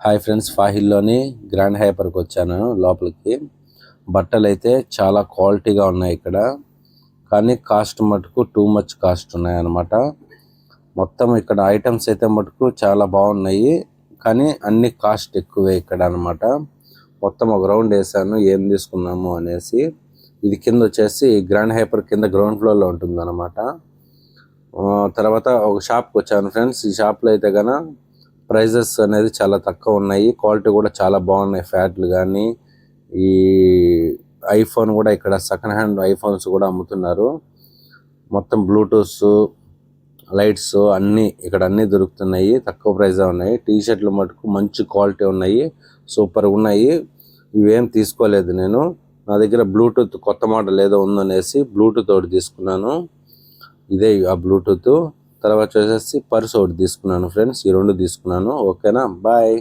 Hi friends, ఫాహిల్లోని grand హైపర్కి వచ్చాను లోపలికి. బట్టలు అయితే చాలా క్వాలిటీగా ఉన్నాయి ఇక్కడ, కానీ కాస్ట్ మటుకు టూ మచ్ కాస్ట్ ఉన్నాయి అన్నమాట. మొత్తం ఇక్కడ ఐటమ్స్ అయితే మటుకు చాలా బాగున్నాయి, కానీ అన్ని కాస్ట్ ఎక్కువే ఇక్కడ అన్నమాట. మొత్తం ఒక రౌండ్ వేసాను ఏం తీసుకున్నాము అనేసి. ఇది కింద వచ్చేసి గ్రాండ్ హైపర్ కింద గ్రౌండ్ ఫ్లోర్లో ఉంటుంది అన్నమాట. తర్వాత ఒక షాప్కి వచ్చాను ఫ్రెండ్స్. ఈ షాప్లో అయితే గన ప్రైజెస్ అనేది చాలా తక్కువ ఉన్నాయి, క్వాలిటీ కూడా చాలా బాగున్నాయి. ఫ్యాట్లు కానీ ఈ ఐఫోన్ కూడా ఇక్కడ సెకండ్ హ్యాండ్ ఐఫోన్స్ కూడా అమ్ముతున్నారు. మొత్తం బ్లూటూత్స్, లైట్స్ అన్నీ ఇక్కడ అన్నీ దొరుకుతున్నాయి, తక్కువ ప్రైజ్ ఉన్నాయి. టీ షర్ట్లు మటుకు మంచి క్వాలిటీ ఉన్నాయి, సూపర్గా ఉన్నాయి. ఇవేం తీసుకోలేదు నేను. నా దగ్గర బ్లూటూత్ కొత్త మోడల్ ఏదో ఉందనేసి బ్లూటూత్ ఒకటి తీసుకున్నాను. ఇదే ఆ బ్లూటూత్. తర్వాత వచ్చేసి పర్స్ ఒకటి తీసుకున్నాను ఫ్రెండ్స్. ఈ రెండు తీసుకున్నాను. ఓకేనా, బాయ్.